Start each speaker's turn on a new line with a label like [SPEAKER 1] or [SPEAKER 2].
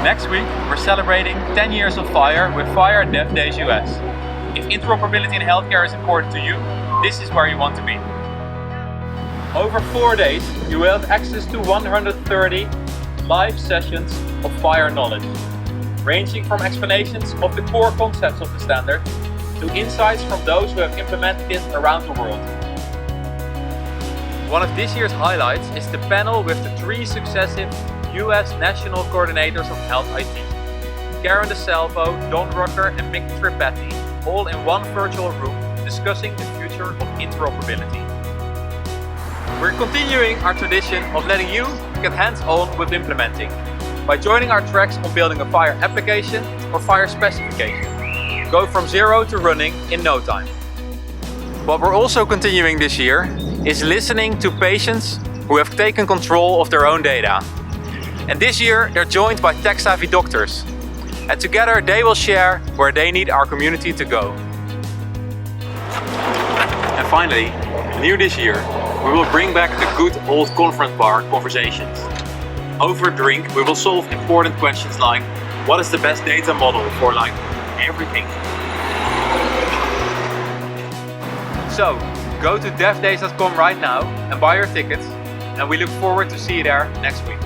[SPEAKER 1] Next week, we're celebrating 10 years of FHIR with FHIR DevDays US. If interoperability in healthcare is important to you, this is where you want to be. Over 4 days, you will have access to 130 live sessions of FHIR knowledge, ranging from explanations of the core concepts of the standard to insights from those who have implemented it around the world. One of this year's highlights is the panel with the 3 successive US National Coordinators of Health IT. Karen DeSalvo, Don Rucker and Mick Tripathi, all in one virtual room discussing the future of interoperability. We're continuing our tradition of letting you get hands-on with implementing by joining our tracks on building a FHIR application or FHIR specification. Go from zero to running in no time. What we're also continuing this year is listening to patients who have taken control of their own data. And this year they're joined by tech-savvy doctors. And together they will share where they need our community to go. And finally, new this year, we will bring back the good old conference bar conversations. Over a drink, we will solve important questions like, what is the best data model for everything? So, go to devdays.com right now and buy your tickets, and we look forward to see you there next week.